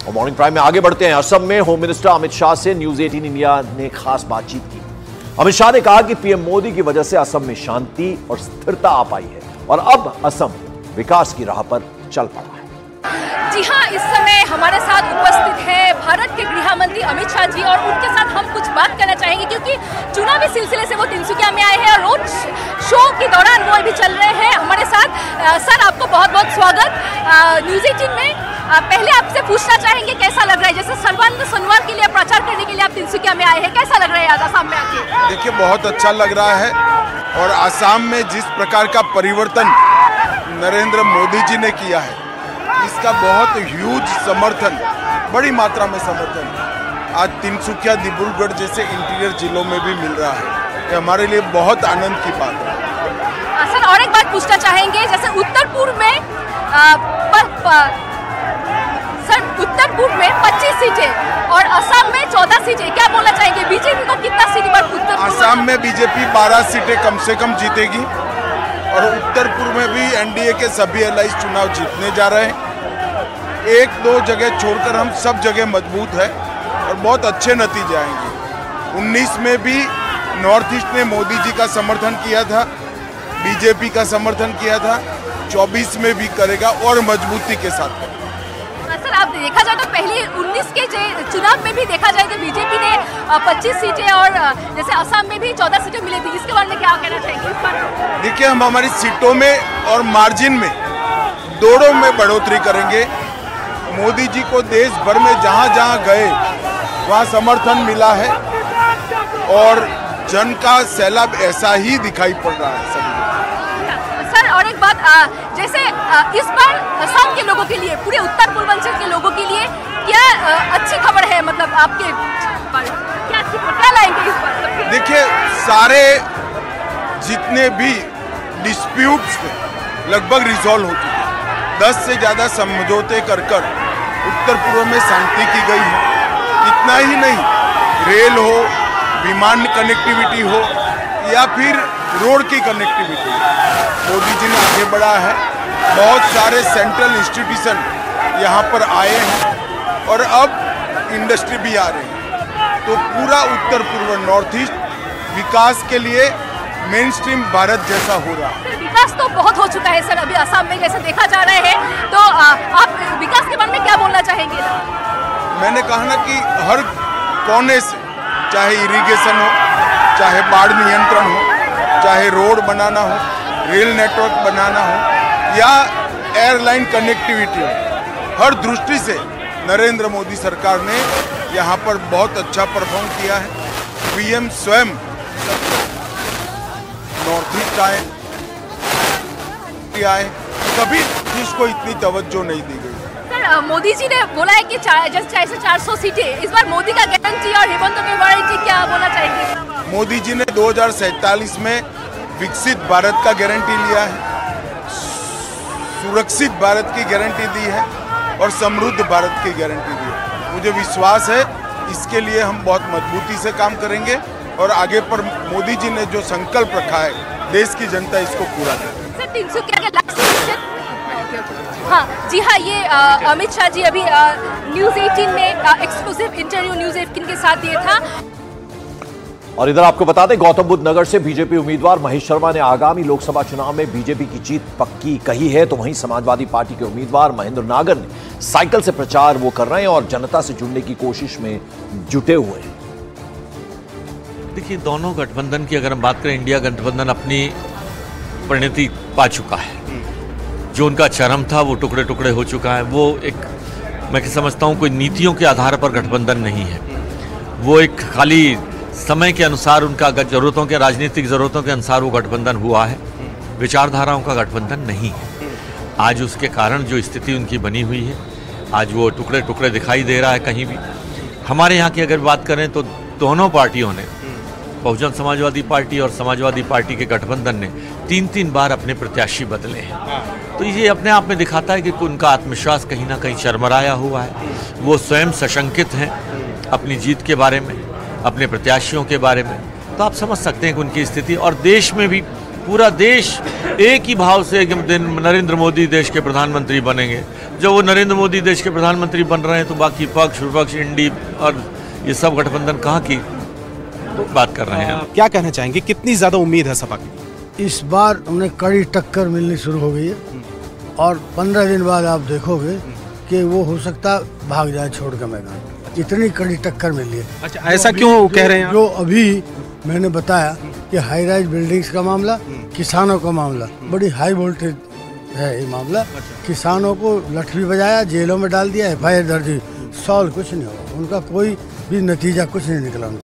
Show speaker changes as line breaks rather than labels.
और morning prime में आगे बढ़ते हैं। असम में होम मिनिस्टर अमित शाह से न्यूज 18 इंडिया ने खास बातचीत की। अमित शाह ने कहा कि पीएम मोदी की वजह से असम में शांति और स्थिरता आ पाई है और अब असम विकास की राह पर चल पड़ा है।
जी हाँ, इस समय हमारे साथ उपस्थित है भारत के गृह मंत्री अमित शाह जी और उनके साथ हम कुछ बात करना चाहेंगे क्योंकि चुनावी सिलसिले से वो तिनसुकिया में आए हैं और रोड शो के दौरान वो अभी चल रहे हैं हमारे साथ। सर, आपको बहुत बहुत स्वागत न्यूज 18 में। पहले आपसे पूछना चाहेंगे कैसा लग रहा है, जैसे सर्बानंद सोनोवाल के लिए प्रचार करने के लिए आप तिनसुकिया में आए हैं, कैसा लग रहा है आज आसाम में आके?
देखिए, बहुत अच्छा लग रहा है और आसाम में जिस प्रकार का परिवर्तन नरेंद्र मोदी जी ने किया है इसका बहुत ह्यूज समर्थन, बड़ी मात्रा में समर्थन आज तिनसुकिया, डिब्रूगढ़ जैसे इंटीरियर जिलों में भी मिल रहा है। ये हमारे लिए बहुत आनंद की बात है।
सर, और एक बात पूछना चाहेंगे, जैसे उत्तर पूर्व में उत्तर पूर्व में 25 सीटें और असम में 14 सीटें, क्या बोलना चाहेंगे बीजेपी को कितना सीट पर उत्तर पूर्व?
असम में बीजेपी 12 सीटें कम से कम जीतेगी और उत्तर पूर्व में भी एनडीए के सभी एलाइज चुनाव जीतने जा रहे हैं। एक दो जगह छोड़कर हम सब जगह मजबूत है और बहुत अच्छे नतीजे आएंगे। 19 में भी नॉर्थ ईस्ट ने मोदी जी का समर्थन किया था, बीजेपी का समर्थन किया था, 24 में भी करेगा और मजबूती के साथ करेगा।
सर, आप देखा जाए तो पहले 19 के चुनाव में भी देखा जाए तो बीजेपी ने 25 सीटें और जैसे असम में भी 14 सीटें मिली थी, इसके बारे में क्या कहना चाहेंगे?
देखिए, हम हमारी सीटों में और मार्जिन में दोनों में बढ़ोतरी करेंगे। मोदी जी को देश भर में जहां जहां गए वहां समर्थन मिला है और जन का सैलाब ऐसा ही दिखाई पड़ रहा है सभी।
सर, और एक बात, जैसे इस बार असम के लोगों के लिए, पूरे उत्तर पूर्वांचल के लोगों के लिए क्या अच्छी खबर है, मतलब आपके क्या लाएंगे इस बार?
देखिए, सारे जितने भी डिस्प्यूट्स थे लगभग रिजॉल्व हो चुके हैं। 10 से ज्यादा समझौते कर उत्तर पूर्व में शांति की गई है। इतना ही नहीं, रेल हो, विमान कनेक्टिविटी हो या फिर रोड की कनेक्टिविटी, मोदी जी ने आगे बढ़ा है। बहुत सारे सेंट्रल इंस्टीट्यूशन यहाँ पर आए हैं और अब इंडस्ट्री भी आ रही है। तो पूरा उत्तर पूर्व नॉर्थ ईस्ट विकास के लिए मेन स्ट्रीम भारत जैसा हो रहा है।
विकास तो बहुत हो चुका है सर, अभी असम में जैसे देखा जा रहा है, तो आप विकास के बारे में क्या बोलना चाहेंगे?
मैंने कहा ना कि हर कोने से, चाहे इरिगेशन हो, चाहे बाढ़ नियंत्रण हो, चाहे रोड बनाना हो, रेल नेटवर्क बनाना हो या एयरलाइन कनेक्टिविटी हो, हर दृष्टि से नरेंद्र मोदी सरकार ने यहाँ पर बहुत अच्छा परफॉर्म किया है। पीएम स्वयं नॉर्थ ईस्ट आए, कभी इसको इतनी तवज्जो नहीं दी गई।
सर, मोदी जी ने बोला है कि 400 सीटें, इस बार मोदी का गारंटी और हेमंत जी क्या बोलना चाहेंगे?
मोदी जी ने 2047 में विकसित भारत का गारंटी लिया है, सुरक्षित भारत की गारंटी दी है और समृद्ध भारत की गारंटी दी है। मुझे विश्वास है इसके लिए हम बहुत मजबूती से काम करेंगे और आगे पर मोदी जी ने जो संकल्प रखा है, देश की जनता इसको पूरा करेगी।
हाँ जी हाँ, ये अमित शाह जी अभी न्यूज 18 में एक्सक्लूसिव इंटरव्यू न्यूज 18 के साथ दिया था।
और इधर आपको बता दें, गौतम बुद्ध नगर से बीजेपी उम्मीदवार महेश शर्मा ने आगामी लोकसभा चुनाव में बीजेपी की जीत पक्की कही है, तो वहीं समाजवादी पार्टी के उम्मीदवार महेंद्र नागर ने साइकिल से प्रचार वो कर रहे हैं और जनता से जुड़ने की कोशिश में जुटे हुए हैं।
देखिए, दोनों गठबंधन की अगर हम बात करें, इंडिया गठबंधन अपनी परिणति पा चुका है। जो उनका चरम था वो टुकड़े टुकड़े हो चुका है। वो एक, मैं समझता हूँ, कोई नीतियों के आधार पर गठबंधन नहीं है। वो एक खाली समय के अनुसार, उनका जरूरतों के, राजनीतिक जरूरतों के अनुसार वो गठबंधन हुआ है, विचारधाराओं का गठबंधन नहीं है। आज उसके कारण जो स्थिति उनकी बनी हुई है, आज वो टुकड़े टुकड़े दिखाई दे रहा है कहीं भी। हमारे यहाँ की अगर बात करें तो दोनों पार्टियों ने, बहुजन समाजवादी पार्टी और समाजवादी पार्टी के गठबंधन ने 3-3 बार अपने प्रत्याशी बदले हैं। तो ये अपने आप में दिखाता है कि उनका आत्मविश्वास कहीं ना कहीं चरमराया हुआ है। वो स्वयं सशंकित हैं अपनी जीत के बारे में, अपने प्रत्याशियों के बारे में। तो आप समझ सकते हैं कि उनकी स्थिति, और देश में भी पूरा देश एक ही भाव से एक दिन नरेंद्र मोदी देश के प्रधानमंत्री बनेंगे। जब वो नरेंद्र मोदी देश के प्रधानमंत्री बन रहे हैं तो बाकी पक्ष विपक्ष इंडी और ये सब गठबंधन कहाँ की बात कर रहे हैं।
क्या कहना चाहेंगे, कितनी ज्यादा उम्मीद है सपा की?
इस बार उन्हें कड़ी टक्कर मिलनी शुरू हो गई है और 15 दिन बाद आप देखोगे कि वो हो सकता भाग जाए छोड़ के मैदान। इतनी कड़ी टक्कर मिली है।
अच्छा, ऐसा क्यों कह रहे हैं?
जो अभी मैंने बताया कि हाई राइज बिल्डिंग्स का मामला, किसानों का मामला, बड़ी हाई वोल्टेज है ये मामला। किसानों को लठ भी बजाया, जेलों में डाल दिया, FIR दर्ज हुई, सॉल्व कुछ नहीं हुआ, उनका कोई भी नतीजा कुछ नहीं निकला उनका।